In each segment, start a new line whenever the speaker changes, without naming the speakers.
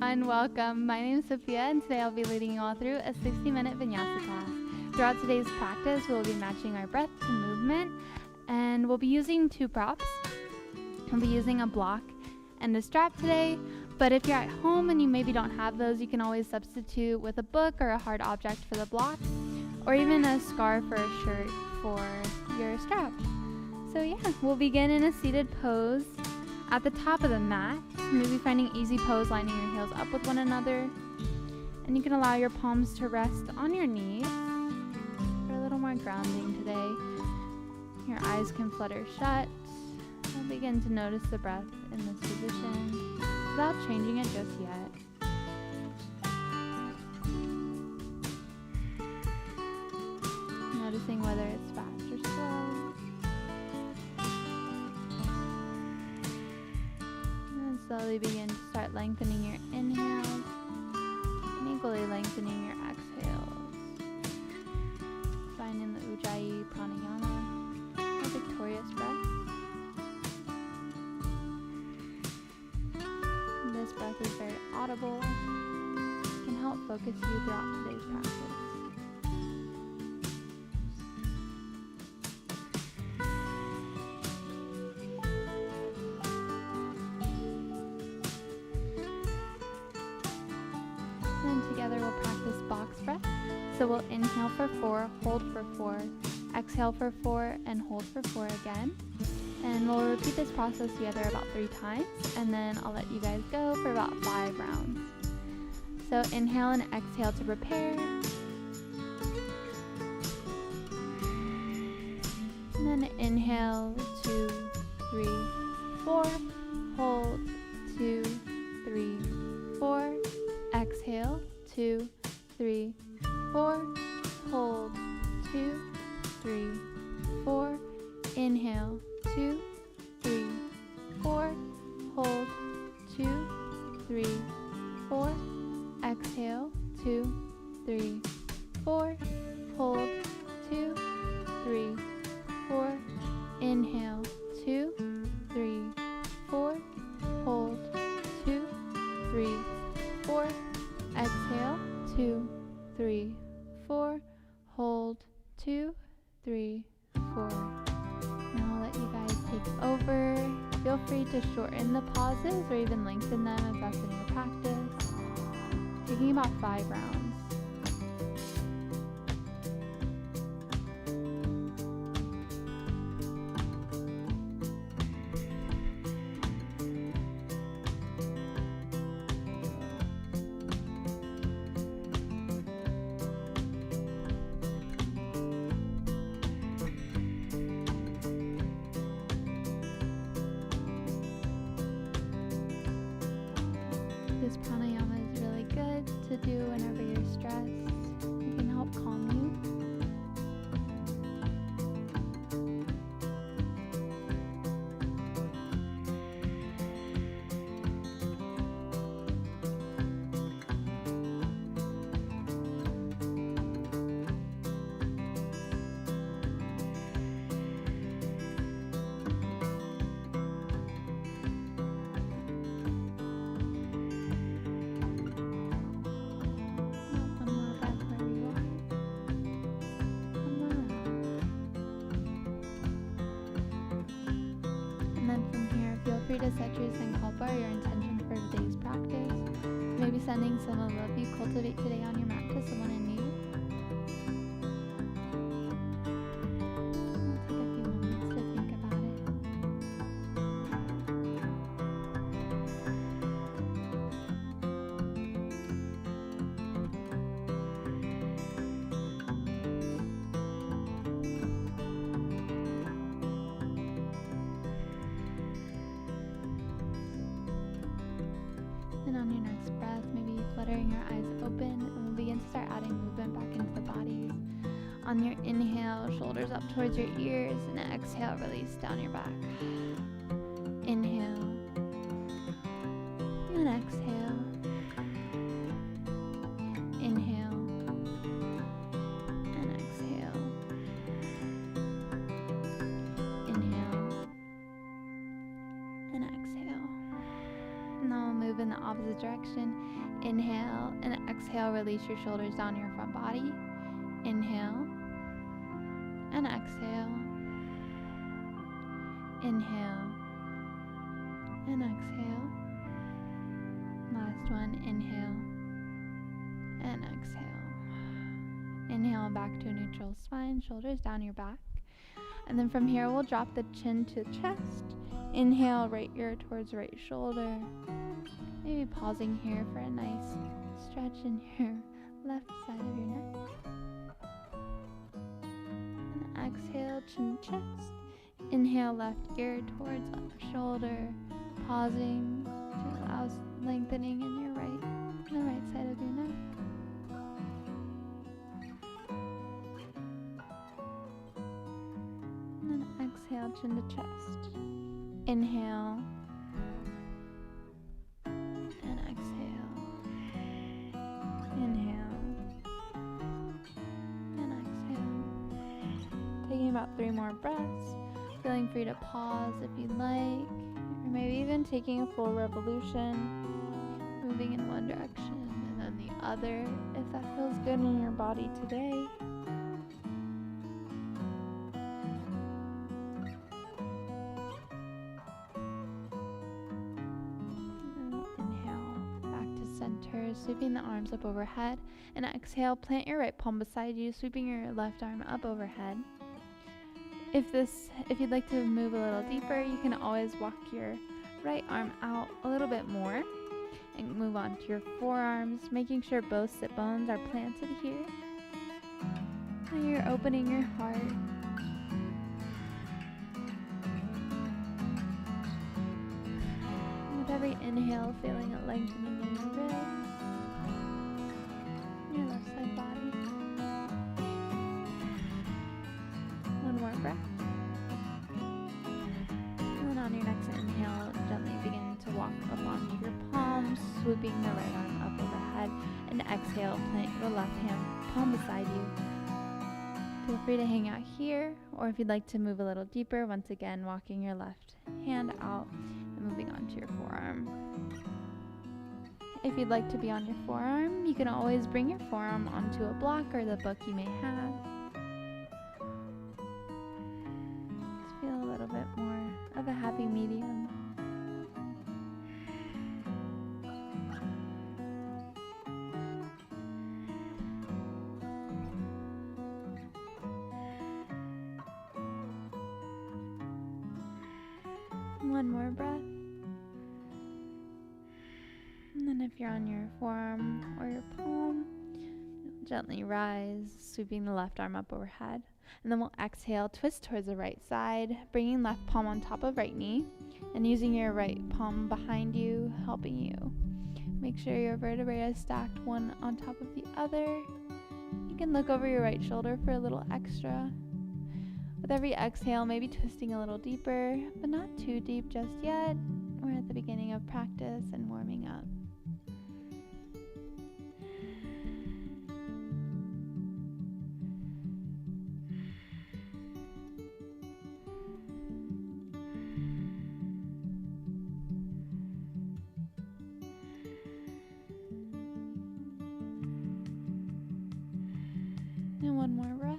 everyone, welcome. My name is Sophia and today I'll be leading you all through a 60-minute Vinyasa class. Throughout today's practice, we'll be matching our breath to movement and we'll be using two props. We'll be using a block and a strap today, but if you're at home and you maybe don't have those, you can always substitute with a book or a hard object for the block, or even a scarf or a shirt for your strap. So yeah, we'll begin in a seated pose at the top of the mat. Maybe finding easy pose, lining your heels up with one another. And you can allow your palms to rest on your knees for a little more grounding today. Your eyes can flutter shut. We'll begin to notice the breath in this position without changing it just yet. Noticing whether it's fast or slow. And slowly begin to start lengthening your inhales and equally lengthening your exhales. Finding the Ujjayi pranayama, a victorious breath. This breath is very audible. It can help focus you throughout today's practice. And together we'll practice box breath. So we'll inhale for 4, hold for 4, exhale for 4, and hold for 4 again. And we'll repeat this process together about 3 times, and then I'll let you guys go for about 5 rounds. So inhale and exhale to prepare. And then inhale, 2, 3, 4, hold, 2, 3, 4, exhale, 2, 3, 4, hold, 2, 3, 4, inhale, 2, 3, 4, hold, 2, 3, 4, exhale, 2, 3, 4, hold, 2, 3, 4, inhale, 2, 3, 4, hold, 2, 3, 4, exhale, 2, 3, 4, hold, 2, 3, 4. Now I'll let you guys take over. Feel free to shorten the pauses or even lengthen them if that's in your practice. Taking about 5 rounds. This pranayama is really good to do whenever you're stressed. It can help calm you. Feel free to set your sankalpa, your intention for today's practice. Maybe sending some of love you cultivate today on your mat to someone in need. We'll take a few moments to think about it. And on your next breath, maybe fluttering your eyes open, and we'll begin to start adding movement back into the body. On your inhale, shoulders up towards your ears, and exhale, release down your back. Inhale, and exhale. Inhale, and exhale. Inhale, and exhale. Now we'll move move in the opposite direction. Inhale and exhale, release your shoulders down your front body. Inhale and exhale. Inhale and exhale. Last one, inhale and exhale. Inhale back to a neutral spine, shoulders down your back. And then from here, we'll drop the chin to chest. Inhale, right ear towards right shoulder. Maybe pausing here for a nice stretch in your left side of your neck. And exhale, chin to chest. Inhale, left ear towards left shoulder. Pausing to allow lengthening in your the right side of your neck. And then exhale, chin to chest. Inhale and exhale. Inhale and exhale. Taking about 3 more breaths. Feeling free to pause if you'd like, or maybe even taking a full revolution, moving in one direction and then the other if that feels good in your body today. Sweeping the arms up overhead, and exhale, plant your right palm beside you, sweeping your left arm up overhead. If you'd like to move a little deeper, you can always walk your right arm out a little bit more and move on to your forearms, making sure both sit bones are planted here. And you're opening your heart. With every inhale, feeling a lengthening in your ribs. Your left side body. One more breath. And then on your next inhale, gently begin to walk up onto your palms, swooping the right arm up overhead. And exhale, plant your left hand palm beside you. Feel free to hang out here, or if you'd like to move a little deeper, once again, walking your left hand out and moving onto your forearm. If you'd like to be on your forearm, you can always bring your forearm onto a block or the book you may have. Just feel a little bit more of a happy medium. One more breath. And then if you're on your forearm or your palm, gently rise, sweeping the left arm up overhead. And then we'll exhale, twist towards the right side, bringing left palm on top of right knee, and using your right palm behind you, helping you. Make sure your vertebrae is stacked one on top of the other. You can look over your right shoulder for a little extra. With every exhale, maybe twisting a little deeper, but not too deep just yet. We're at the beginning of practice and warming up. And one more breath.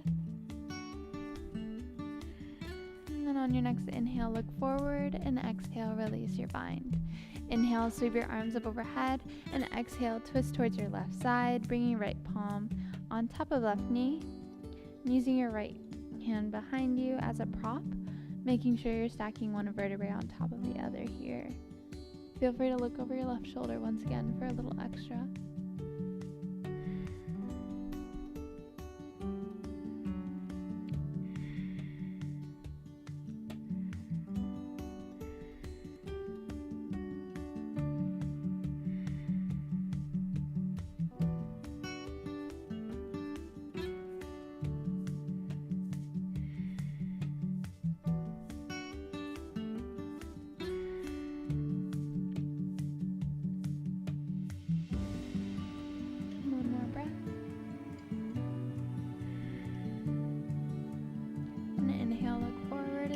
And then on your next inhale, look forward, and exhale, release your bind. Inhale, sweep your arms up overhead, and exhale, twist towards your left side, bringing right palm on top of left knee, and using your right hand behind you as a prop, making sure you're stacking one vertebrae on top of the other here. Feel free to look over your left shoulder once again for a little extra.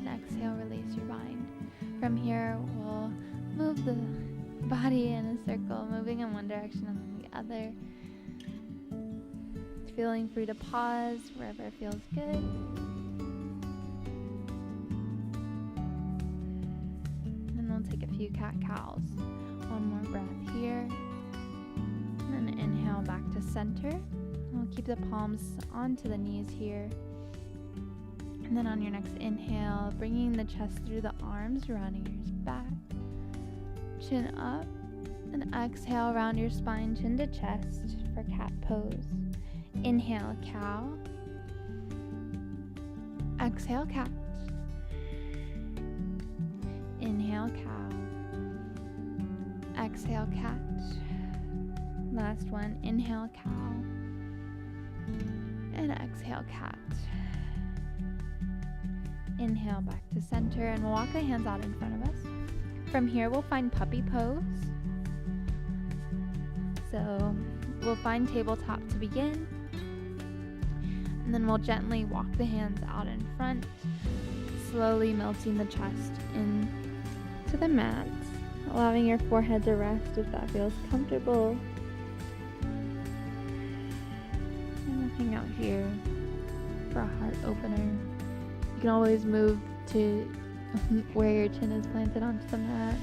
Exhale, release your bind. From here, we'll move the body in a circle, moving in one direction and then the other. Feeling free to pause wherever it feels good. And we'll take a few cat-cows. One more breath here. And then inhale back to center. We'll keep the palms onto the knees here. And then on your next inhale, bringing the chest through the arms, rounding your ears back. Chin up. And exhale, round your spine, chin to chest for cat pose. Inhale, cow. Exhale, cat. Inhale, cow. Exhale, cat. Last one, inhale, cow. And exhale, cat. Inhale back to center, and we'll walk the hands out in front of us. From here, we'll find puppy pose. So we'll find tabletop to begin. And then we'll gently walk the hands out in front, slowly melting the chest into the mat, allowing your forehead to rest if that feels comfortable. And we'll hang out here for a heart opener. You can always move to where your chin is planted onto the mat.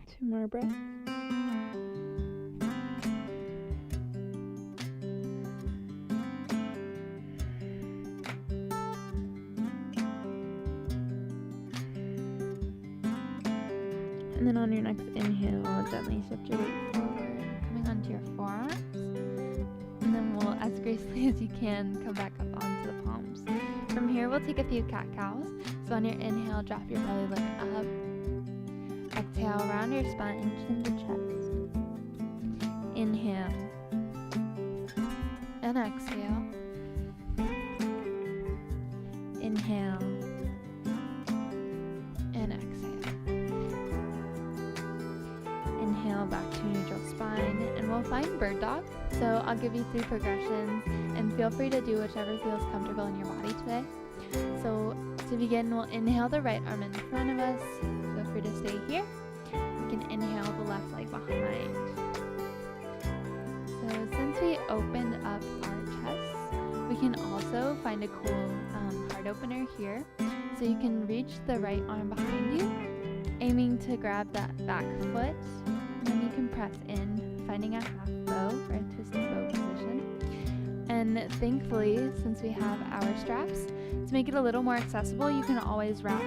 Two more breaths. And then on your next inhale, gently shift your weight forward, coming onto your forearms. And then we'll, as gracefully as you can, come back up onto the palms. From here, we'll take a few cat-cows. So on your inhale, drop your belly, look up. Exhale, round your spine, chin to chest. Inhale. And exhale. Inhale. And exhale. Inhale back to neutral spine, and we'll find bird dog. So I'll give you 3 progressions, and feel free to do whichever feels comfortable in your body today. So to begin, we'll inhale the right arm in front of us. Feel free to stay here. We can inhale the left leg behind. So since we opened up our chests, we can also find a cool heart opener here. So you can reach the right arm behind you, aiming to grab that back foot, and then you can press in, finding a half bow for a twisted bow position. And thankfully, since we have our straps, to make it a little more accessible, you can always wrap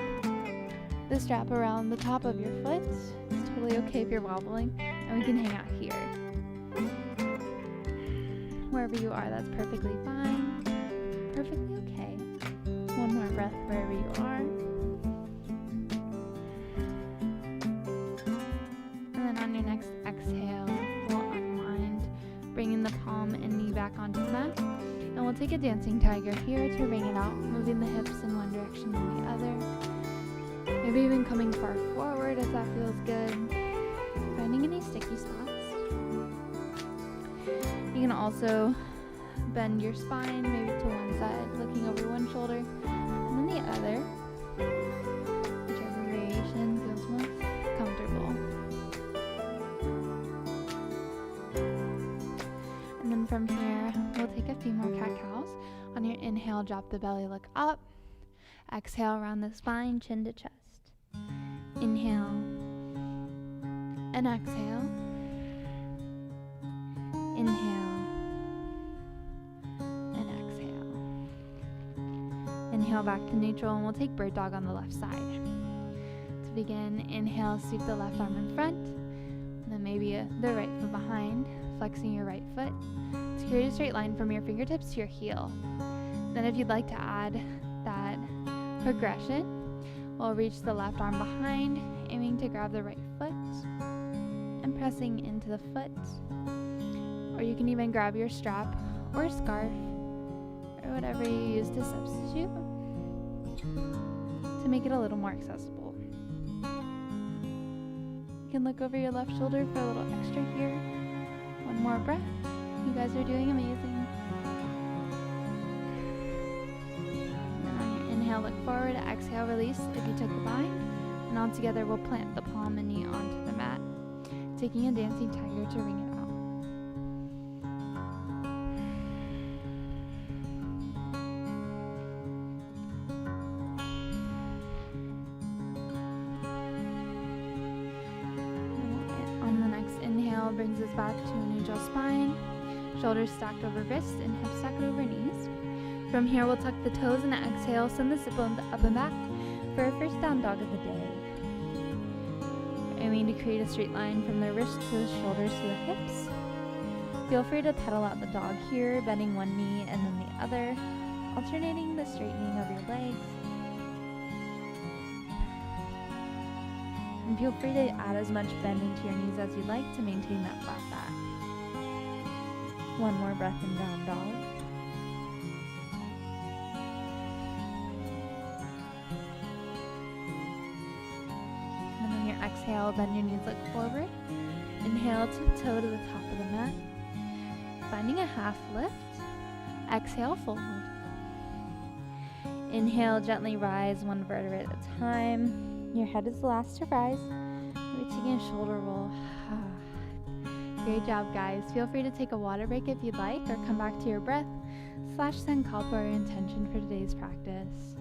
the strap around the top of your foot. It's totally okay if you're wobbling, and we can hang out here. Wherever you are, that's perfectly fine. Perfectly okay. One more breath wherever you are. And then on your next exhale, we'll unwind, bringing the palm and knee back onto the mat. And we'll take a dancing tiger here to ring it out, moving the hips in one direction and the other. Maybe even coming far forward if that feels good. Finding any sticky spots. You can also bend your spine, maybe to one side, looking over one shoulder, and then the other, whichever variation feels most comfortable. And then from here, we'll take a few more cat-cows. On your inhale, drop the belly, look up. Exhale, round the spine, chin to chest. Inhale and exhale. Inhale and exhale. Inhale back to neutral, and we'll take bird dog on the left side. To begin, inhale, sweep the left arm in front, and then maybe the right foot behind, flexing your right foot to create a straight line from your fingertips to your heel. Then if you'd like to add that progression, we'll reach the left arm behind, aiming to grab the right foot and pressing into the foot. Or you can even grab your strap or scarf or whatever you use to substitute to make it a little more accessible. You can look over your left shoulder for a little extra here. One more breath. You guys are doing amazing. And then on your inhale, look forward. Exhale, release if you took the bind. And all together, we'll plant the palm and knee onto the mat, taking a dancing tiger to ring it out. On the next inhale, brings us back to a neutral spine. Shoulders stacked over wrists and hips stacked over knees. From here, we'll tuck the toes and exhale, send the sit bone up and back for our first down dog of the day. Aiming to create a straight line from the wrists to the shoulders to the hips. Feel free to pedal out the dog here, bending one knee and then the other, alternating the straightening of your legs. And feel free to add as much bend into your knees as you'd like to maintain that flat back. One more breath in down dog. And on your exhale, bend your knees, look forward. Inhale, tiptoe to the top of the mat. Finding a half lift. Exhale, fold. Inhale, gently rise one vertebra at a time. Your head is the last to rise. We're taking a shoulder roll. Great job, guys. Feel free to take a water break if you'd like, or come back to your breath / sankalpa or intention for today's practice.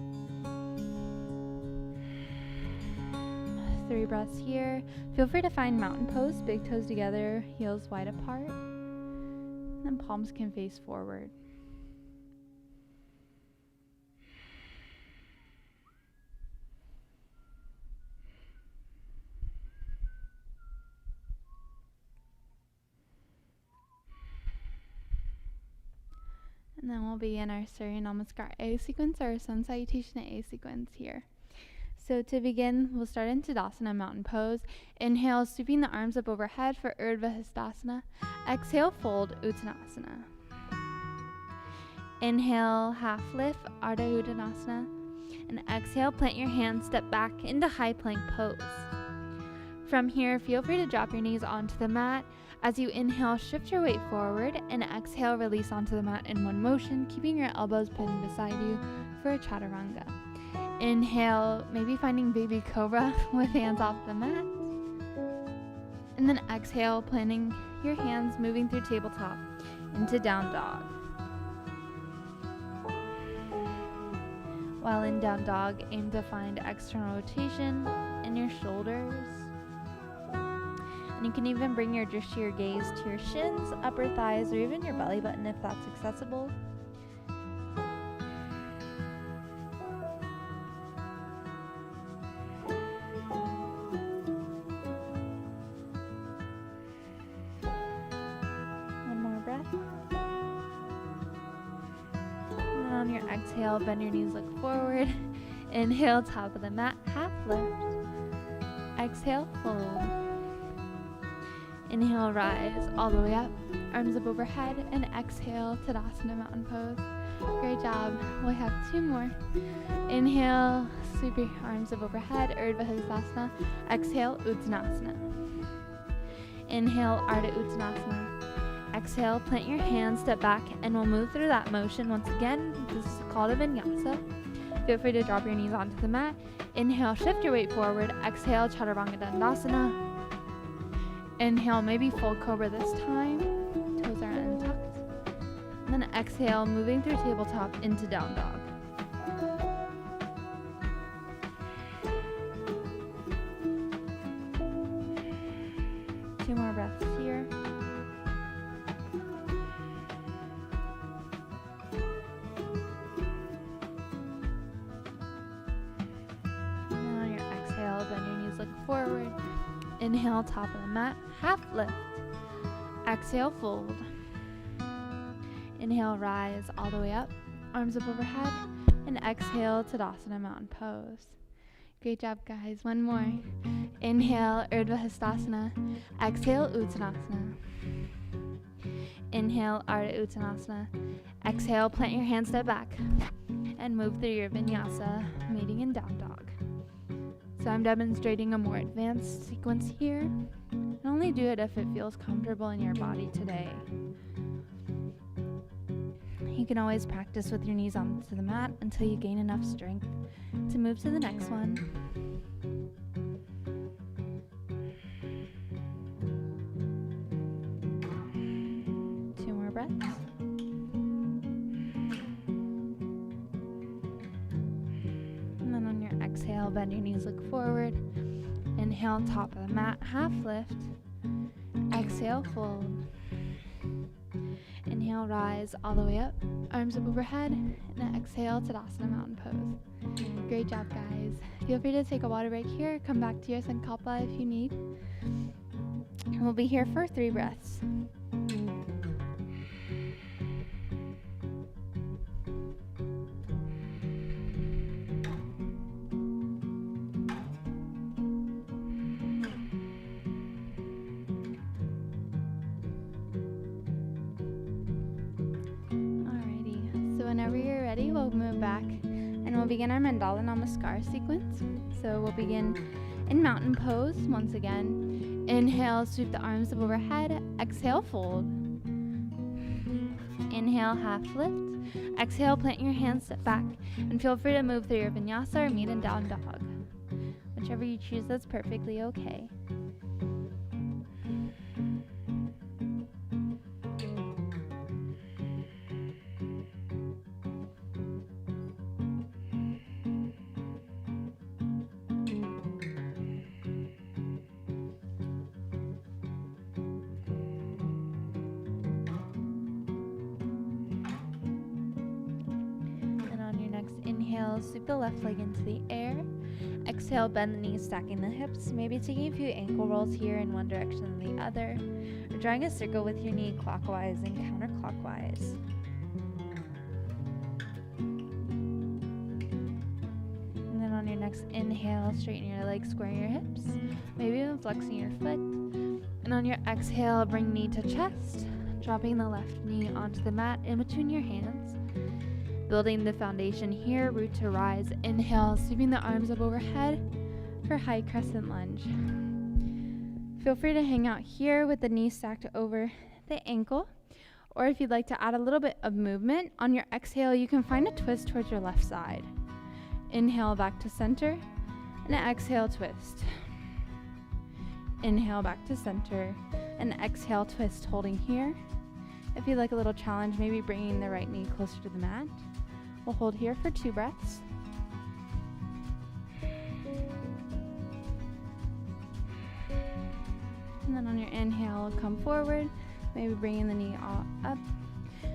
3 breaths here. Feel free to find mountain pose, big toes together, heels wide apart, and then palms can face forward. And then we'll be in our Surya Namaskar A sequence, or Sun Salutation A sequence here. So to begin, we'll start in Tadasana, mountain pose. Inhale, sweeping the arms up overhead for Urdhva Hastasana. Exhale, fold, Uttanasana. Inhale, half lift, Ardha Uttanasana. And exhale, plant your hands, step back into high plank pose. From here, feel free to drop your knees onto the mat. As you inhale, shift your weight forward, and exhale, release onto the mat in one motion, keeping your elbows pinned beside you for a chaturanga. Inhale, maybe finding baby cobra with hands off the mat. And then exhale, planting your hands, moving through tabletop into down dog. While in down dog, aim to find external rotation in your shoulders. And you can even bring your drishti gaze to your shins, upper thighs, or even your belly button if that's accessible. One more breath. And on your exhale, bend your knees, look forward. Inhale, top of the mat, half lift. Exhale, fold. Inhale, rise all the way up, arms up overhead, and exhale, Tadasana, mountain pose. Great job. We'll have 2 more. Inhale, sweep your arms up overhead, Urdhva Hastasana. Exhale, Uttanasana. Inhale, Ardha Uttanasana. Exhale, plant your hands, step back, and we'll move through that motion. Once again, this is called a Vinyāsa. Feel free to drop your knees onto the mat. Inhale, shift your weight forward. Exhale, Chaturanga Dandasana. Inhale, maybe full cobra this time. Toes are untucked. And then exhale, moving through tabletop into down dog. Two more breaths here. And on your exhale, bend your knees, look forward. Inhale, top of the mat, half lift. Exhale, fold. Inhale, rise all the way up, arms up overhead, and exhale, Tadasana, mountain pose. Great job, guys. One more. Inhale, Urdhva Hastasana. Exhale, Uttanasana. Inhale, Ardha Uttanasana. Exhale, plant your hands, step back, and move through your Vinyāsa, meeting in down dog. So I'm demonstrating a more advanced sequence here. And only do it if it feels comfortable in your body today. You can always practice with your knees onto the mat until you gain enough strength to move to the next one. Two more breaths. And then on your exhale, bend your knees, look forward. Inhale, top of the mat, half lift. Exhale, fold. Inhale, rise all the way up, arms up overhead, and exhale, Tadasana Mountain Pose. Great job, guys. Feel free to take a water break here. Come back to your Sankalpa if you need. And we'll be here for 3 breaths. Whenever you're ready, we'll move back and we'll begin our Mandala Namaskar sequence. So we'll begin in mountain pose once again. Inhale, sweep the arms up overhead. Exhale, fold. Inhale, half lift. Exhale, plant your hands, step back, and feel free to move through your vinyasa or meet in down dog. Whichever you choose, that's perfectly okay. Inhale, sweep the left leg into the air. Exhale, bend the knees, stacking the hips. Maybe taking a few ankle rolls here in one direction and the other. Or drawing a circle with your knee clockwise and counterclockwise. And then on your next inhale, straighten your legs, square your hips. Maybe even flexing your foot. And on your exhale, bring knee to chest. Dropping the left knee onto the mat in between your hands. Building the foundation here, root to rise. Inhale, sweeping the arms up overhead for high crescent lunge. Feel free to hang out here with the knee stacked over the ankle. Or if you'd like to add a little bit of movement, on your exhale, you can find a twist towards your left side. Inhale, back to center, and exhale, twist. Inhale, back to center, and exhale, twist, holding here. If you'd like a little challenge, maybe bringing the right knee closer to the mat. We'll hold here for 2 breaths. And then on your inhale, come forward, maybe bringing the knee all up.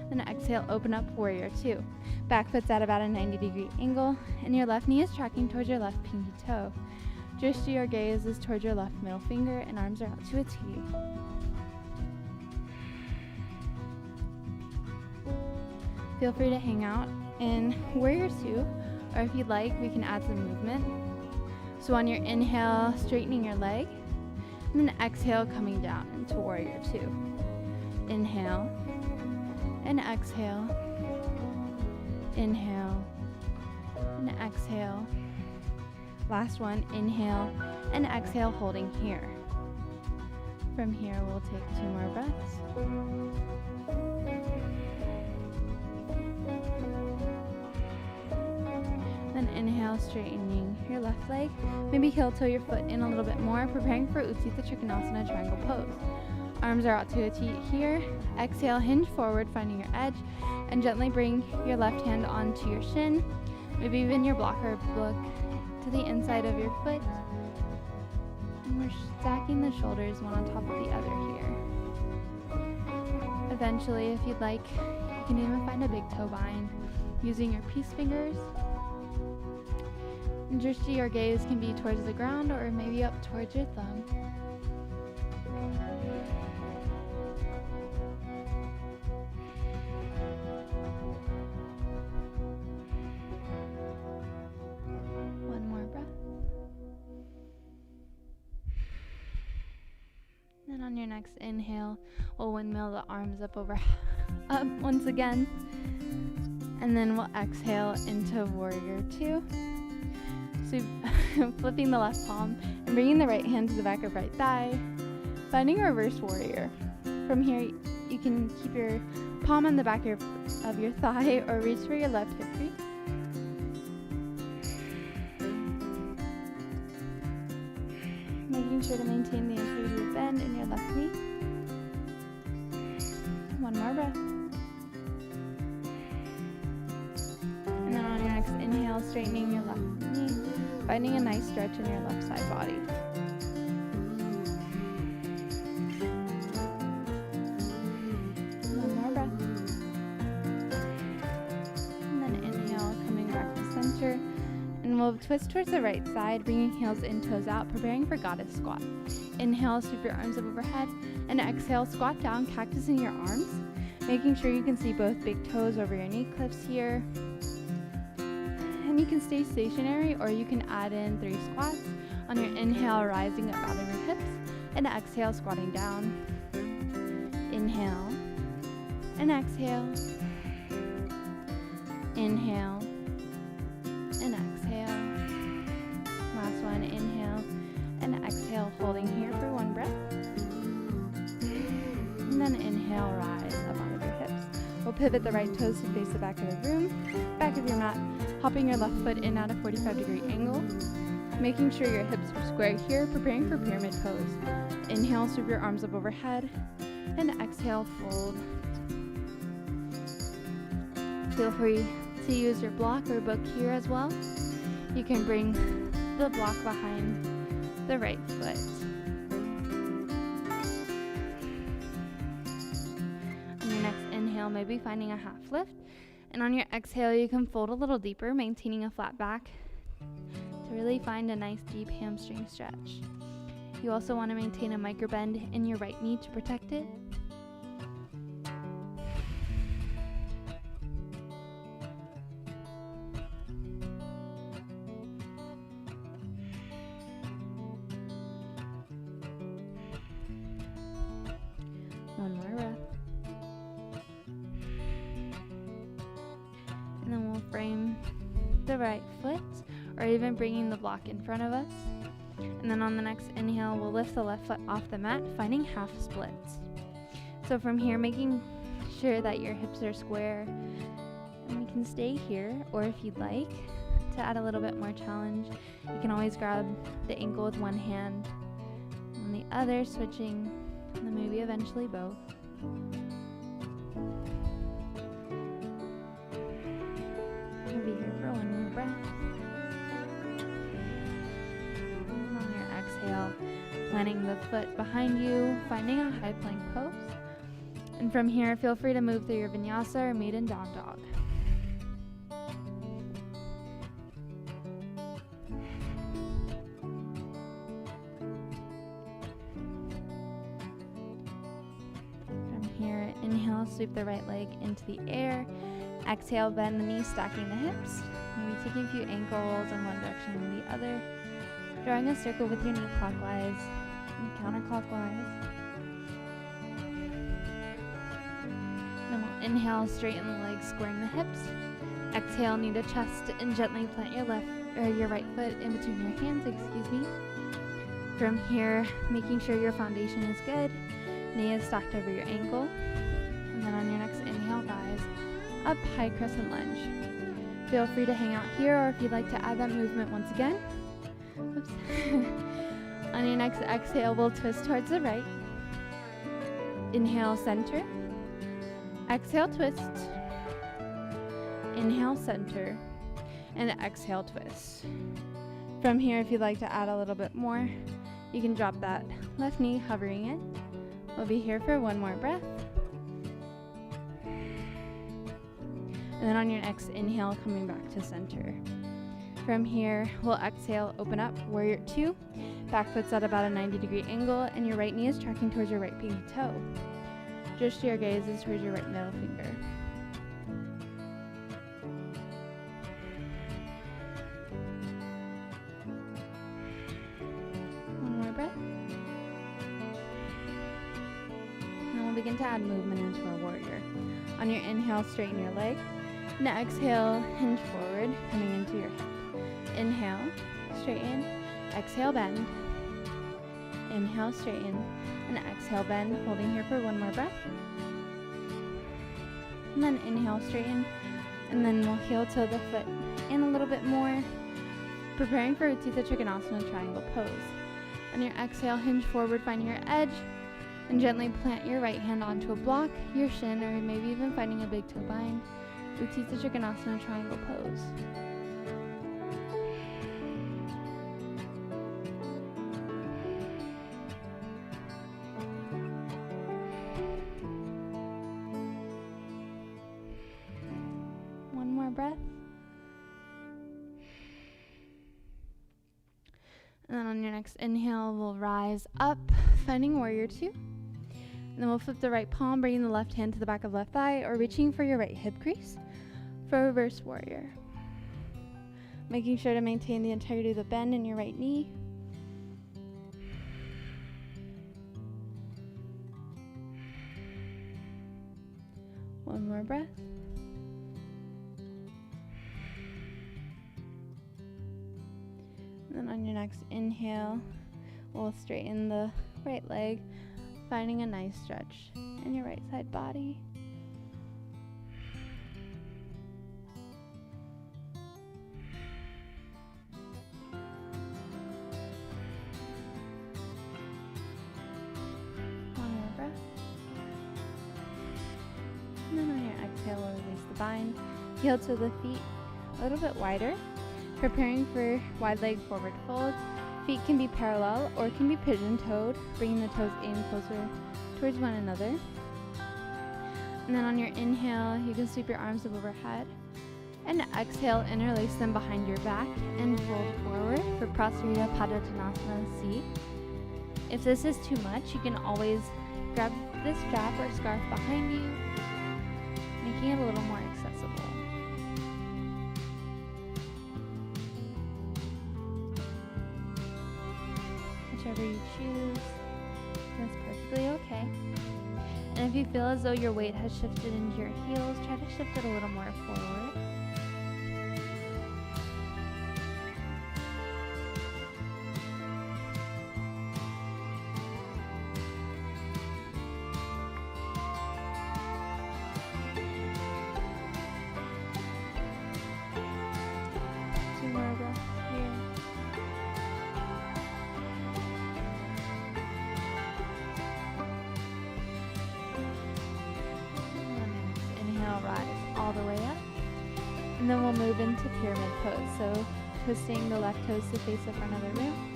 Then exhale, open up, warrior 2. Back foot's at about a 90-degree angle, and your left knee is tracking towards your left pinky toe. Drishti or gaze is towards your left middle finger, and arms are out to a T. Feel free to hang out in warrior 2, or if you'd like, we can add some movement. So on your inhale, straightening your leg, and then exhale, coming down into warrior 2. Inhale, and exhale, inhale, and exhale. Last one, inhale, and exhale, holding here. From here, we'll take 2 more breaths. Then inhale, straightening your left leg. Maybe heel toe your foot in a little bit more, preparing for Utthita Trikonasana triangle pose. Arms are out to a T here. Exhale, hinge forward, finding your edge, and gently bring your left hand onto your shin. Maybe even your blocker, look to the inside of your foot. And we're stacking the shoulders one on top of the other here. Eventually, if you'd like, you can even find a big toe bind using your peace fingers. And drishti or gaze can be towards the ground or maybe up towards your thumb. One more breath. Then on your next inhale, we'll windmill the arms up once again. And then we'll exhale into warrior 2. flipping the left palm and bringing the right hand to the back of right thigh, finding a reverse warrior. From here, you can keep your palm on the back of your thigh or reach for your left hip crease. Making sure to maintain the anterior bend in your left knee. One more breath. And then on your next inhale, straightening your left knee, finding a nice stretch in your left side body. One more breath. And then inhale, coming back to center. And we'll twist towards the right side, bringing heels in, toes out, preparing for goddess squat. Inhale, sweep your arms up overhead, and exhale, squat down, cactus in your arms, making sure you can see both big toes over your knee cliffs here. And you can stay stationary, or you can add in 3 squats. On your inhale, rising up out of your hips, and exhale, squatting down. Inhale, and exhale. Inhale, and exhale. Last one, inhale and exhale, holding here for 1 breath. And then inhale, rise up out of your hips. We'll pivot the right toes to face the back of the room, back of your mat, hopping your left foot in at a 45-degree angle, making sure your hips are square here, preparing for pyramid pose. Inhale, sweep your arms up overhead, and exhale, fold. Feel free to use your block or book here as well. You can bring the block behind the right foot. On your next inhale, maybe finding a half lift. And on your exhale, you can fold a little deeper, maintaining a flat back to really find a nice deep hamstring stretch. You also want to maintain a micro bend in your right knee to protect it. One more breath. And then we'll frame the right foot, or even bringing the block in front of us. And then on the next inhale, we'll lift the left foot off the mat, finding half splits. So from here, making sure that your hips are square. And we can stay here, or if you'd like to add a little bit more challenge, you can always grab the ankle with one hand and the other, switching, and then maybe eventually both. We'll be here for 1 more breath. And on your exhale, planting the foot behind you, finding a high plank pose. And from here, feel free to move through your Vinyāsa or maiden down dog. Here, inhale, sweep the right leg into the air. Exhale, bend the knees, stacking the hips. Maybe taking a few ankle rolls in one direction and the other. Drawing a circle with your knee clockwise and counterclockwise. Then we'll inhale, straighten the legs, squaring the hips. Exhale, knee to chest, and gently plant your right foot in between your hands, From here, making sure your foundation is good. Knee is stacked over your ankle. And then on your next inhale, rise up, high crescent lunge. Feel free to hang out here, or if you'd like to add that movement once again. Oops. On your next exhale, we'll twist towards the right. Inhale, center. Exhale, twist. Inhale, center. And exhale, twist. From here, if you'd like to add a little bit more, you can drop that left knee, hovering it. We'll be here for 1 more breath. And then on your next inhale, coming back to center. From here, we'll exhale, open up, warrior 2. Back foot's at about a 90-degree angle, and your right knee is tracking towards your right pinky toe. Just your gaze is towards your right middle finger. One more breath. And we'll begin to add movement into our warrior. On your inhale, straighten your leg. And exhale, hinge forward, coming into your hip. Inhale, straighten, exhale, bend. Inhale, straighten, and exhale, bend, holding here for one more breath. And then inhale, straighten, and then we'll heel toe the foot in a little bit more, preparing for Vinyāsa Trikonasana triangle pose. On your exhale, hinge forward, finding your edge, and gently plant your right hand onto a block, your shin, or maybe even finding a big toe bind. Vinyāsa Trikonasana triangle pose. One more breath. And then on your next inhale, we'll rise up, finding warrior two. And then we'll flip the right palm, bringing the left hand to the back of left thigh, or reaching for your right hip crease for reverse warrior. Making sure to maintain the integrity of the bend in your right knee. One more breath. And then on your next inhale, we'll straighten the right leg, finding a nice stretch in your right side body. One more breath. And then on your exhale, we'll release the bind. Heel to the feet a little bit wider, preparing for wide leg forward fold. Feet can be parallel or can be pigeon-toed, bringing the toes in closer towards one another. And then on your inhale, you can sweep your arms up overhead. And exhale, interlace them behind your back and fold forward for Prasarita Padottanasana C. If this is too much, you can always grab this strap or scarf behind you, making it a little more accessible. Whichever you choose, that's perfectly okay. And if you feel as though your weight has shifted into your heels, try to shift it a little more forward. Two more breaths here. Rise all the way up, and then we'll move into pyramid pose. So twisting the left toes to face the front of the room,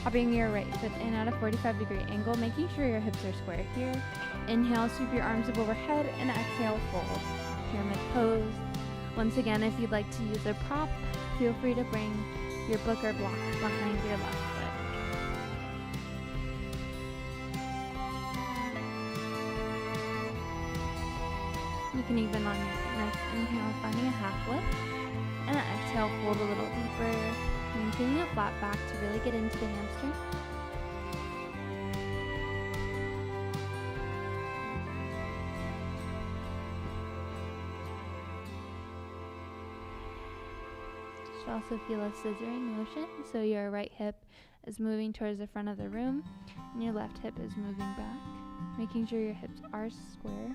hopping your right foot in at a 45-degree angle, making sure your hips are square here. Inhale, sweep your arms up overhead, and exhale, fold. Pyramid pose. Once again, if you'd like to use a prop, feel free to bring your book or block behind your left foot. You can even on your next inhale, finding a half lift, and exhale, fold a little deeper, maintaining a flat back to really get into the hamstring. You should also feel a scissoring motion, so your right hip is moving towards the front of the room, and your left hip is moving back, making sure your hips are square.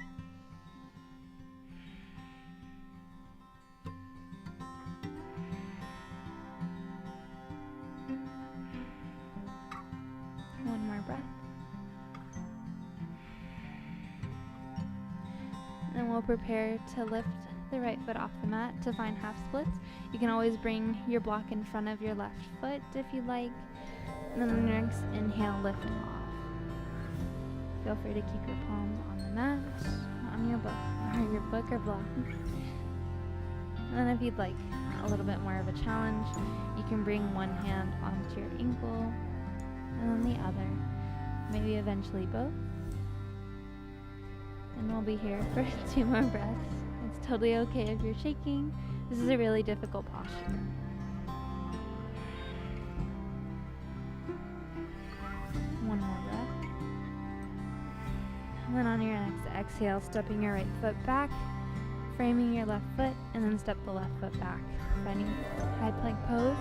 One more breath. Then we'll prepare to lift the right foot off the mat to find half splits. You can always bring your block in front of your left foot if you like. And then on your next inhale, lift off. Feel free to keep your palms on the mat, on your book or block. And then if you'd like a little bit more of a challenge, you can bring one hand onto your ankle and then the other, maybe eventually both. And we'll be here for 2 more breaths. It's totally okay if you're shaking. This is a really difficult posture. One more breath. And then on your next exhale, stepping your right foot back, framing your left foot, and then step the left foot back. Finding high plank pose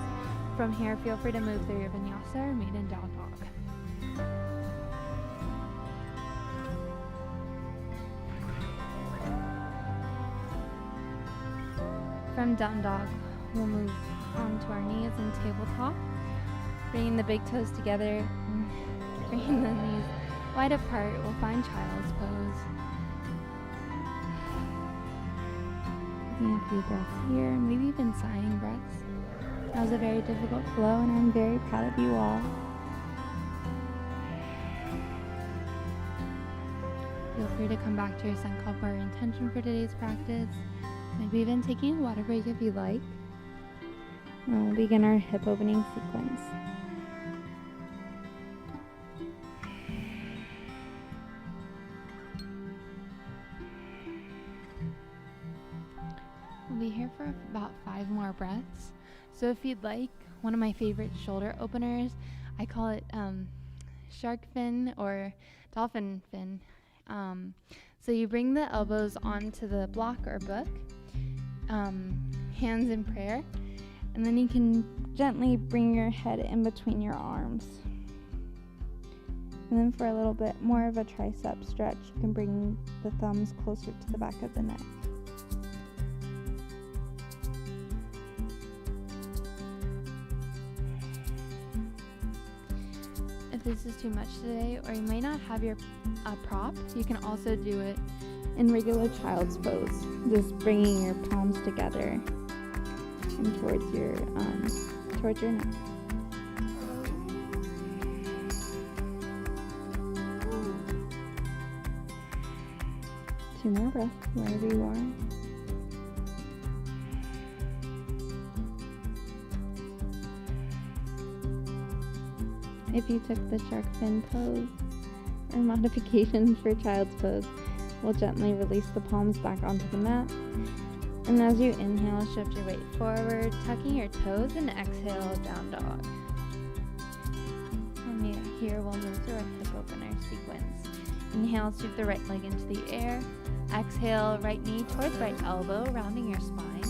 From here, feel free to move through your vinyasa or maiden down dog. From down dog, we'll move onto our knees and tabletop, bringing the big toes together, and bringing the knees wide apart. We'll find child's pose. Taking a few breaths here, maybe even sighing breaths. That was a very difficult flow, and I'm very proud of you all. Feel free to come back to your sankalpa or intention for today's practice. Maybe even taking a water break if you like. And we'll begin our hip opening sequence. We'll be here for about 5 more breaths. So if you'd like, one of my favorite shoulder openers, I call it shark fin or dolphin fin. So you bring the elbows onto the block or book, hands in prayer, and then you can gently bring your head in between your arms. And then for a little bit more of a tricep stretch, you can bring the thumbs closer to the back of the neck. If this is too much today, or you may not have your prop, you can also do it in regular child's pose, just bringing your palms together and towards your neck. Two more breaths wherever you are. If you took the shark fin pose or modification for child's pose, we'll gently release the palms back onto the mat. And as you inhale, shift your weight forward, tucking your toes, and exhale, down dog. From here, we'll move to our hip opener sequence. Inhale, sweep the right leg into the air. Exhale, right knee towards right elbow, rounding your spine.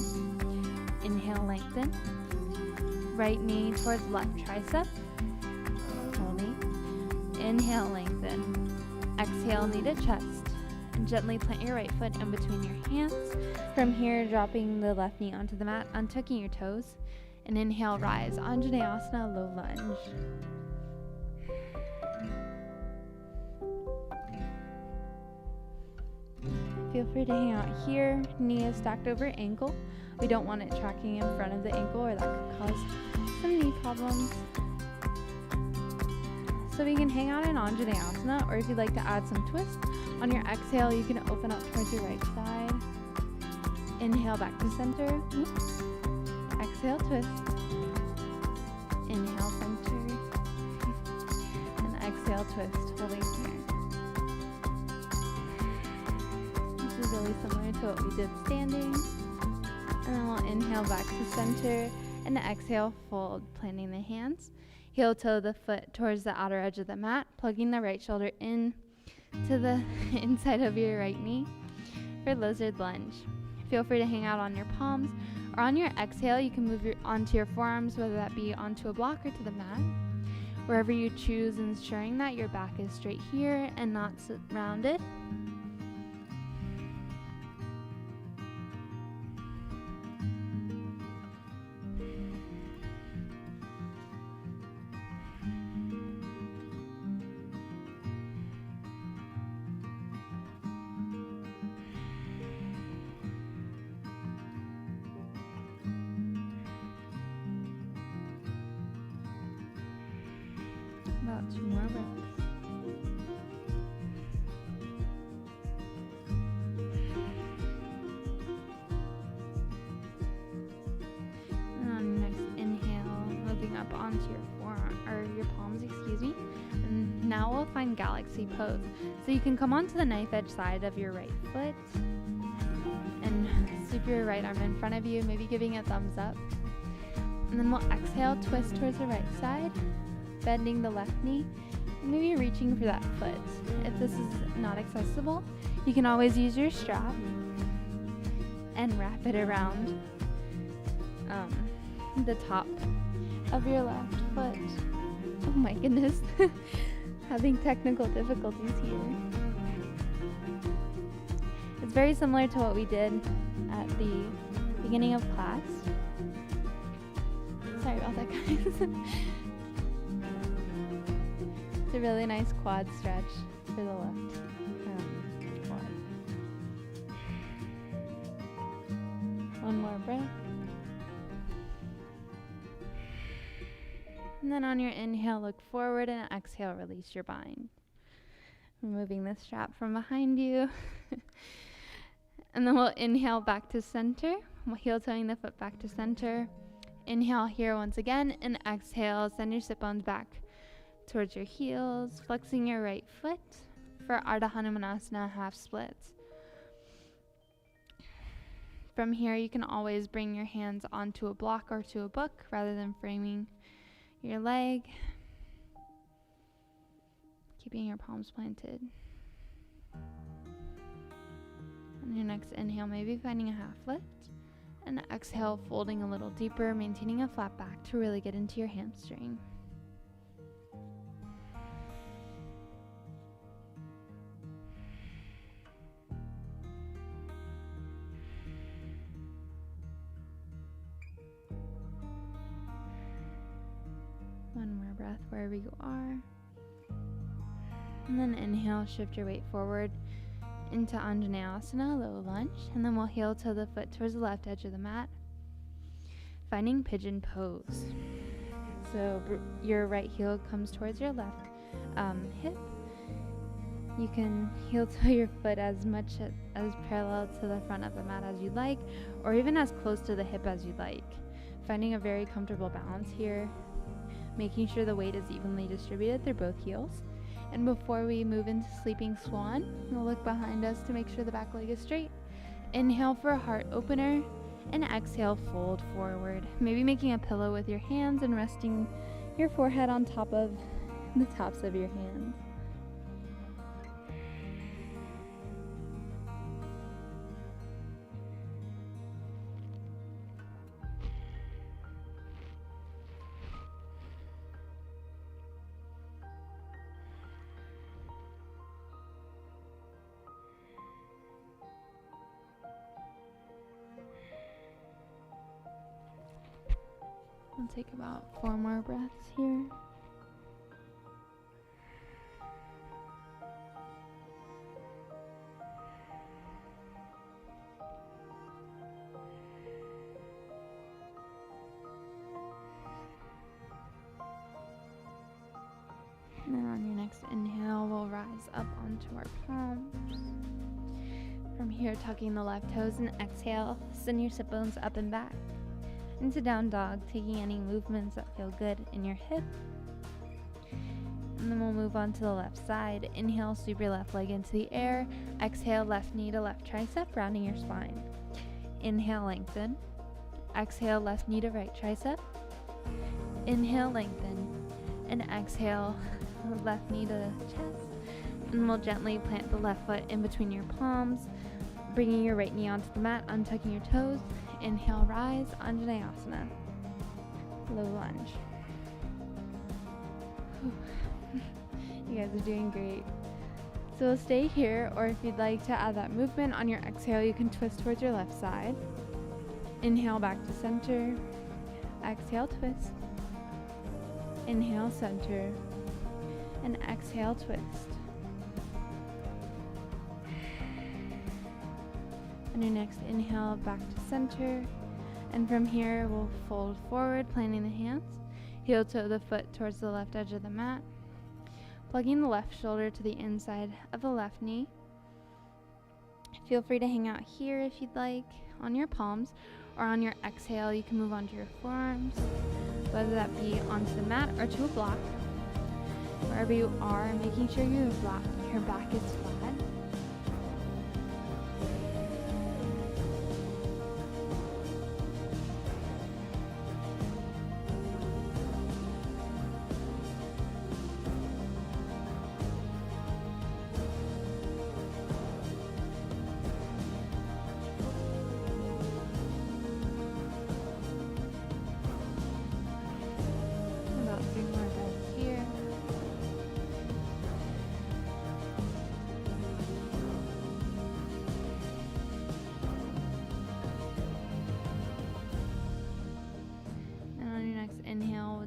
Inhale, lengthen. Right knee towards left tricep. Holding. Inhale, lengthen. Exhale, knee to chest. And gently plant your right foot in between your hands. From here, dropping the left knee onto the mat, untucking your toes. And inhale, rise. Anjaneyasana, low lunge. Feel free to hang out here. Knee is stacked over ankle. We don't want it tracking in front of the ankle, or that could cause some knee problems. So we can hang out in Anjaneyasana, or if you'd like to add some twist, on your exhale, you can open up towards your right side. Inhale back to center. Exhale, twist. Inhale, center. And exhale, twist, holding here. This is really similar to what we did standing. And then we'll inhale back to center. And exhale, fold, planting the hands. Heel toe the foot towards the outer edge of the mat, plugging the right shoulder in to the inside of your right knee for lizard lunge. Feel free to hang out on your palms, or on your exhale, you can move onto your forearms, whether that be onto a block or to the mat. Wherever you choose, ensuring that your back is straight here and not rounded. About 2 more breaths. And on your next inhale, moving up onto your forearm, or your palms, excuse me. And now we'll find galaxy pose. So you can come onto the knife edge side of your right foot and sweep your right arm in front of you, maybe giving a thumbs up. And then we'll exhale, twist towards the right side, bending the left knee, and maybe reaching for that foot. If this is not accessible, you can always use your strap and wrap it around the top of your left foot. Oh my goodness. Having technical difficulties here. It's very similar to what we did at the beginning of class. Sorry about that, guys. It's a really nice quad stretch for the left quad. One more breath. And then on your inhale, look forward, and exhale, release your bind. Removing the strap from behind you. And then we'll inhale back to center. We'll heel toeing the foot back to center. Inhale here once again, and exhale, send your sit bones back towards your heels, flexing your right foot for Ardha Hanumanasana half splits. From here, you can always bring your hands onto a block or to a book rather than framing your leg, keeping your palms planted. On your next inhale, maybe finding a half lift, and exhale, folding a little deeper, maintaining a flat back to really get into your hamstring. One more breath wherever you are. And then inhale, shift your weight forward into Anjaneyasana, low lunge. And then we'll heel toe the foot towards the left edge of the mat, finding pigeon pose. So your right heel comes towards your left hip. You can heel toe your foot as much as parallel to the front of the mat as you'd like, or even as close to the hip as you'd like. Finding a very comfortable balance here, making sure the weight is evenly distributed through both heels. And before we move into sleeping swan, we'll look behind us to make sure the back leg is straight. Inhale for a heart opener, and exhale, fold forward. Maybe making a pillow with your hands and resting your forehead on top of the tops of your hands. We'll take about 4 more breaths here. And then on your next inhale, we'll rise up onto our palms. From here, tucking the left toes, and exhale, send your sit bones up and back into down dog, taking any movements that feel good in your hip. And then we'll move on to the left side. Inhale, sweep your left leg into the air. Exhale, left knee to left tricep, rounding your spine. Inhale, lengthen. Exhale, left knee to right tricep. Inhale, lengthen. And exhale, left knee to chest. And we'll gently plant the left foot in between your palms, bringing your right knee onto the mat, untucking your toes. Inhale, rise, Anjaneyasana, low lunge. You guys are doing great. So we'll stay here, or if you'd like to add that movement on your exhale, you can twist towards your left side. Inhale, back to center. Exhale, twist. Inhale, center. And exhale, twist. On your next inhale, back to center. And from here, we'll fold forward, planting the hands. Heel toe the foot towards the left edge of the mat. Plugging the left shoulder to the inside of the left knee. Feel free to hang out here if you'd like, on your palms, or on your exhale, you can move onto your forearms, whether that be onto the mat or to a block. Wherever you are, making sure your back is flat.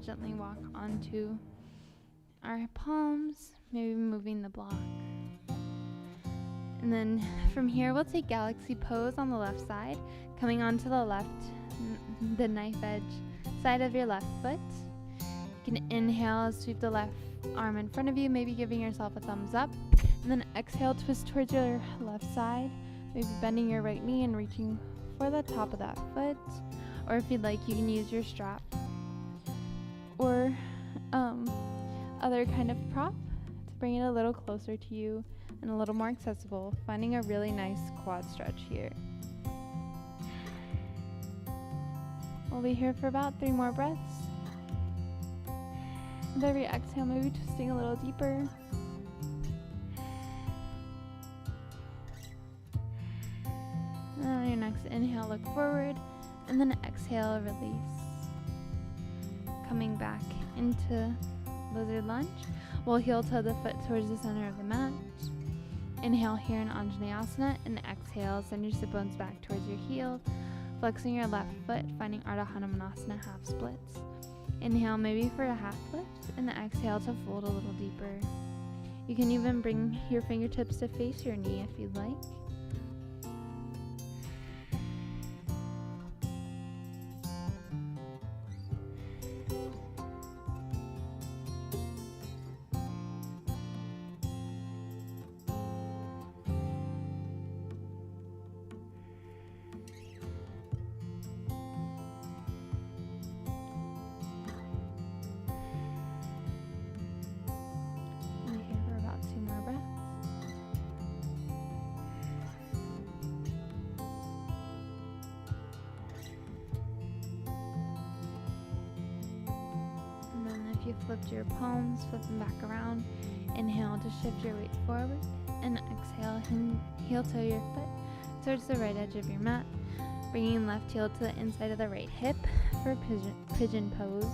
gently walk onto our palms, maybe moving the block. And then from here, we'll take galaxy pose on the left side, coming onto the left, the knife edge side of your left foot. You can inhale, sweep the left arm in front of you, maybe giving yourself a thumbs up. And then exhale, twist towards your left side, maybe bending your right knee and reaching for the top of that foot. Or if you'd like, you can use your strap or other kind of prop to bring it a little closer to you and a little more accessible, finding a really nice quad stretch here. We'll be here for about 3 more breaths. With every exhale, maybe twisting a little deeper. And on your next inhale, look forward, and then exhale, release. Coming back into lizard lunge. We'll heel toe the foot towards the center of the mat. Inhale here in Anjaneyasana, and exhale, send your sit bones back towards your heel, flexing your left foot, finding Ardha Hanumanasana half splits. Inhale maybe for a half lift, and then exhale to fold a little deeper. You can even bring your fingertips to face your knee if you'd like. You flipped your palms, flip them back around. Inhale to shift your weight forward, and exhale, heel toe your foot towards the right edge of your mat, bringing left heel to the inside of the right hip for pigeon pose.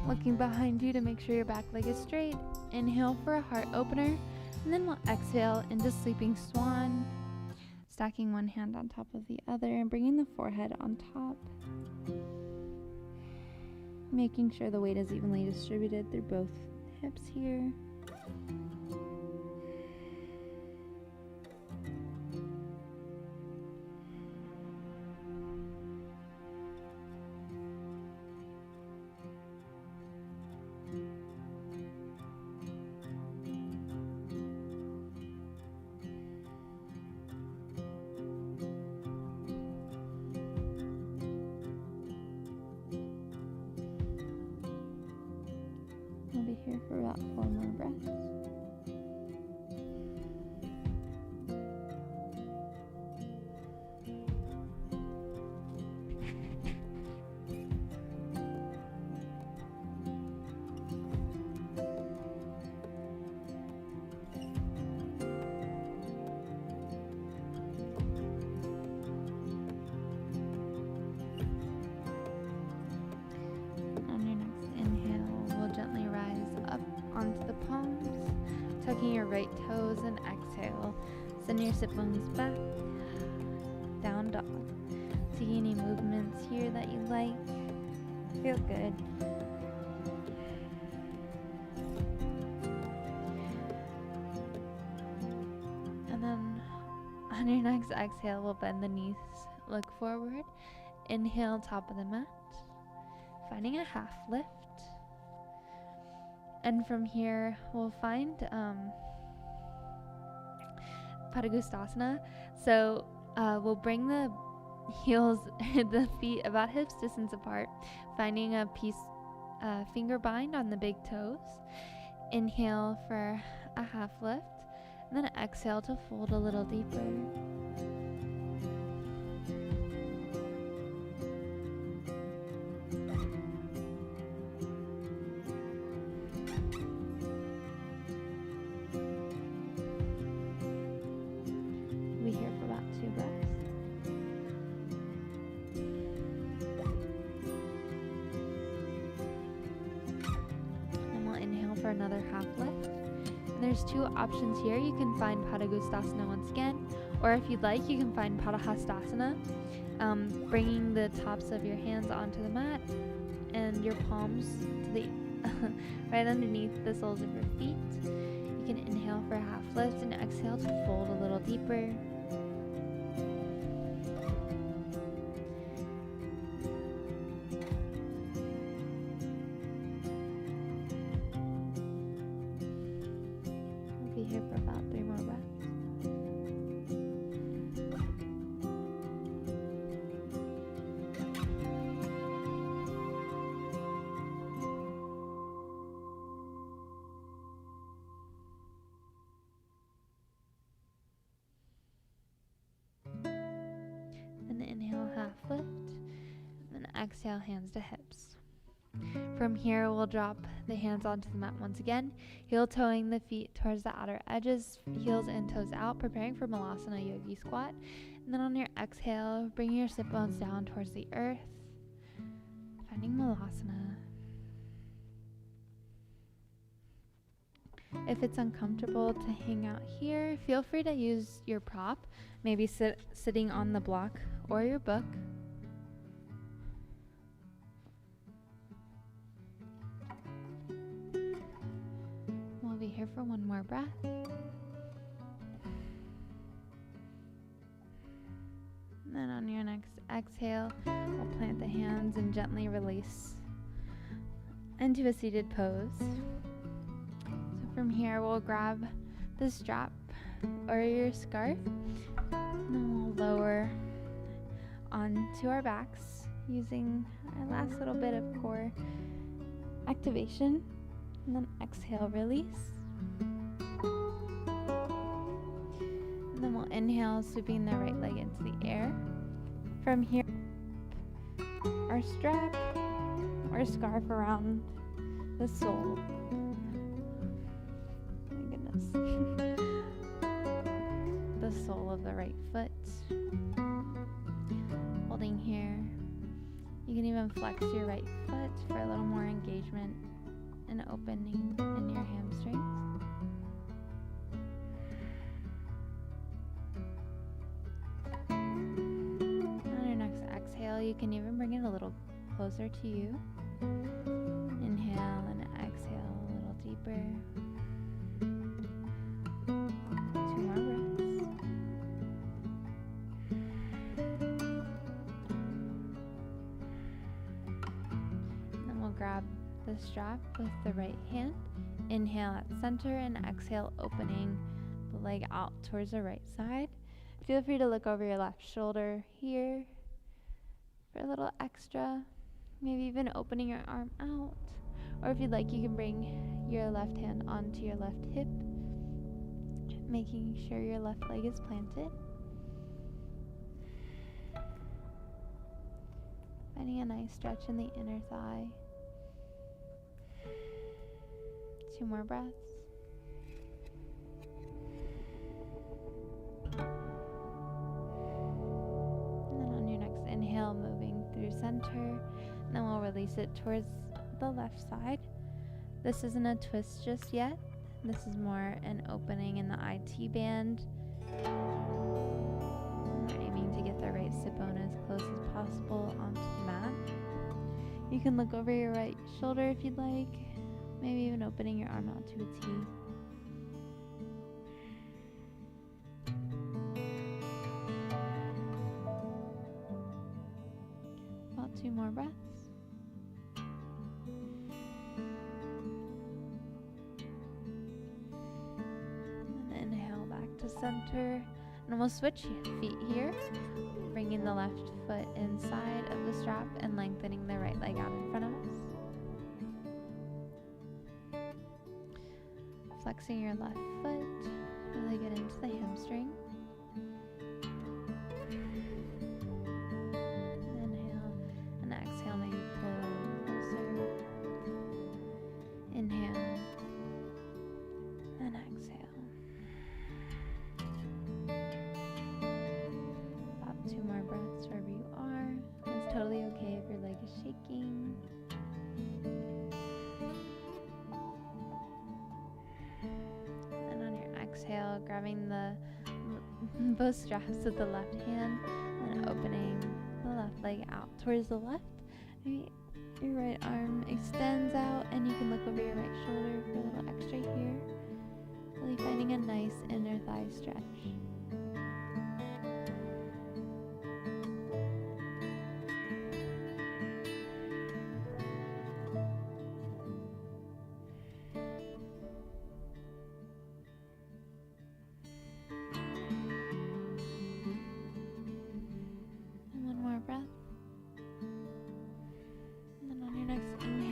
Looking behind you to make sure your back leg is straight. Inhale for a heart opener, and then we'll exhale into sleeping swan, stacking one hand on top of the other and bringing the forehead on top. Making sure the weight is evenly distributed through both hips here. We'll be here for about 4 more breaths. Onto the palms, tucking your right toes, and exhale. Send your sit bones back, down dog. See any movements here that you like. Feel good. And then on your next exhale, we'll bend the knees, look forward. Inhale, top of the mat, finding a half lift. And from here, we'll find Padangusthasana. So we'll bring the heels, the feet about hips distance apart, finding a finger bind on the big toes. Inhale for a half lift, and then exhale to fold a little deeper. Be here for about 2 breaths. And we'll inhale for another half lift. And there's 2 options here. You can find Padangusthasana once again, or if you'd like, you can find Padahastasana. bringing the tops of your hands onto the mat and your palms to the right underneath the soles of your feet. You can inhale for a half lift and exhale to fold a little deeper. We'll be here for about 3 more breaths. Inhale, half lift, and exhale, hands to hips. From here, we'll drop the hands onto the mat once again, heel toeing the feet towards the outer edges, heels and toes out, preparing for Vinyāsa Yoga squat. And then on your exhale, bring your sit bones down towards the earth, finding Vinyāsa. If it's uncomfortable to hang out here, feel free to use your prop, maybe sitting on the block or your book. We'll be here for 1 more breath. And then on your next exhale, we'll plant the hands and gently release into a seated pose. From here, we'll grab the strap or your scarf, and then we'll lower onto our backs using our last little bit of core activation, and then exhale, release. And then we'll inhale, sweeping the right leg into the air. From here, our strap or scarf around the sole. The sole of the right foot. Holding here. You can even flex your right foot for a little more engagement and opening in your hamstrings. On your next exhale, you can even bring it a little closer to you. Inhale and exhale a little deeper. 2 more breaths. And then we'll grab the strap with the right hand. Inhale at center and exhale, opening the leg out towards the right side. Feel free to look over your left shoulder here for a little extra. Maybe even opening your arm out. Or if you'd like, you can bring your left hand onto your left hip, making sure your left leg is planted. Finding a nice stretch in the inner thigh. 2 more breaths. And then on your next inhale, moving through center, and then we'll release it towards the left side. This isn't a twist just yet. This is more an opening in the IT band. We're aiming to get the right sit bone as close as possible onto the mat. You can look over your right shoulder if you'd like, maybe even opening your arm out to a T. About 2 more breaths. Center, and we'll switch feet here, bringing the left foot inside of the strap and lengthening the right leg out in front of us. Flexing your left foot, really get into the hamstring. Inhale and exhale, maybe pull closer. Inhale and exhale. 2 more breaths wherever you are. It's totally okay if your leg is shaking. And on your exhale, grabbing the both straps with the left hand and opening leg out towards the left. Maybe your right arm extends out, and you can look over your right shoulder for a little extra here. Really finding a nice inner thigh stretch.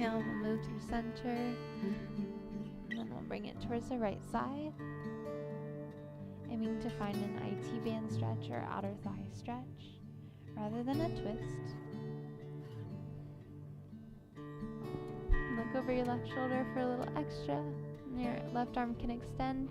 We'll move through center, and then we'll bring it towards the right side, aiming to find an IT band stretch or outer thigh stretch rather than a twist. Look over your left shoulder for a little extra, and your left arm can extend.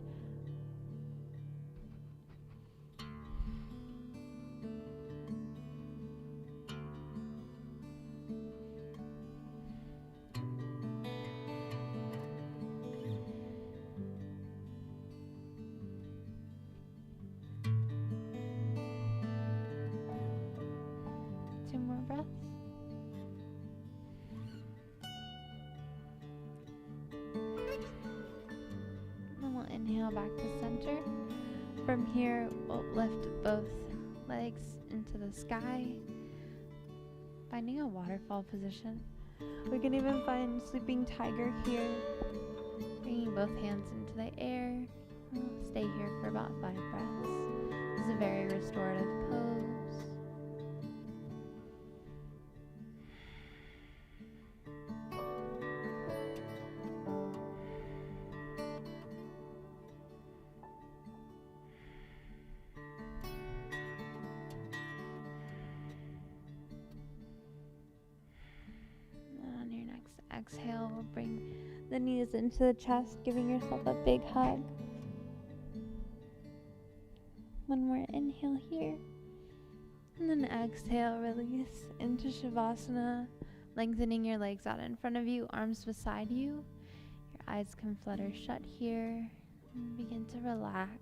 Breaths. And we'll inhale back to center. From here, we'll lift both legs into the sky, finding a waterfall position. We can even find sleeping tiger here, bringing both hands into the air. We'll stay here for about 5 breaths. This is a very restorative pose. Exhale, we'll bring the knees into the chest, giving yourself a big hug. One more inhale here. And then exhale, release into Shavasana, lengthening your legs out in front of you, arms beside you. Your eyes can flutter shut here. And begin to relax.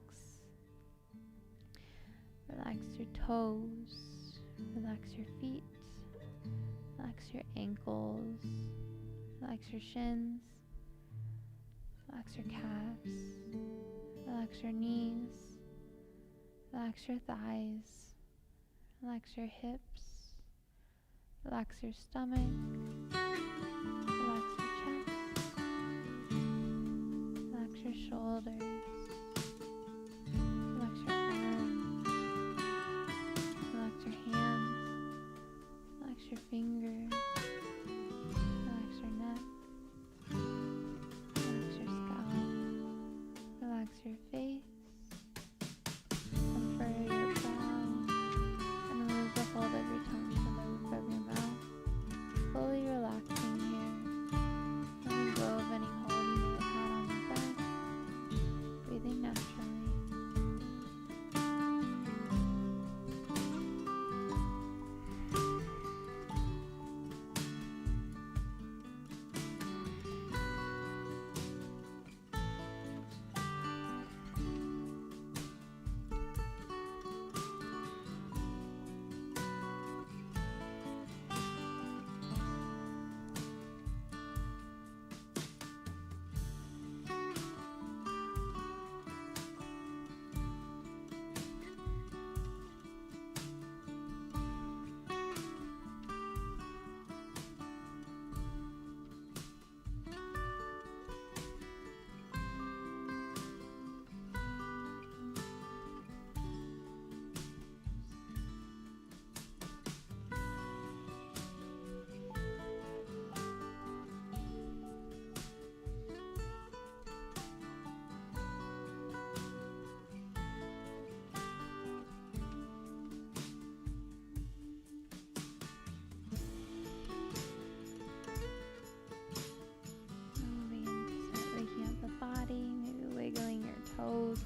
Relax your toes. Relax your feet. Relax your ankles. Relax your shins, relax your calves, relax your knees, relax your thighs, relax your hips, relax your stomach, relax your chest, relax your shoulders, relax your arms, relax your hands, relax your fingers. Your face, unfurrow your brow, and remove the hold of your tongue from the roof of your mouth, fully relaxing here, letting go of any hold you may have had on your breath, breathing naturally.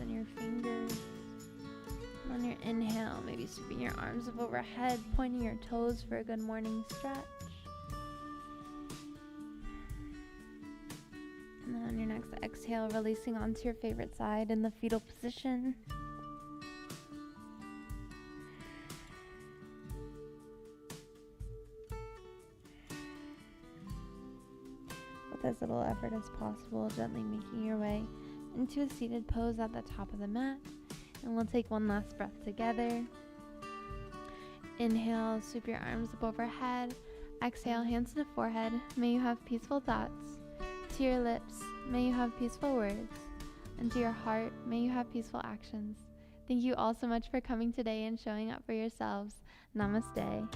And your fingers. And on your inhale, maybe sweeping your arms up overhead, pointing your toes for a good morning stretch. And then on your next exhale, releasing onto your favorite side in the fetal position.
with as little effort as possible, gently making your way into a seated pose at the top of the mat. And we'll take one last breath together. Inhale, sweep your arms up overhead. Exhale, hands to the forehead. May you have peaceful thoughts. To your lips, may you have peaceful words. And to your heart, may you have peaceful actions. Thank you all so much for coming today and showing up for yourselves. Namaste.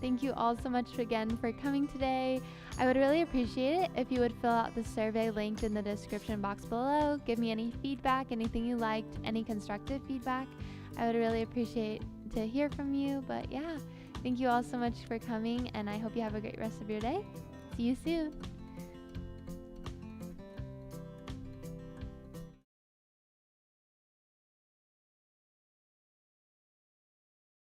Thank you all so much again for coming today. I would really appreciate it if you would fill out the survey linked in the description box below. Give me any feedback, anything you liked, any constructive feedback. I would really appreciate to hear from you. But yeah, thank you all so much for coming, and I hope you have a great rest of your day. See you soon.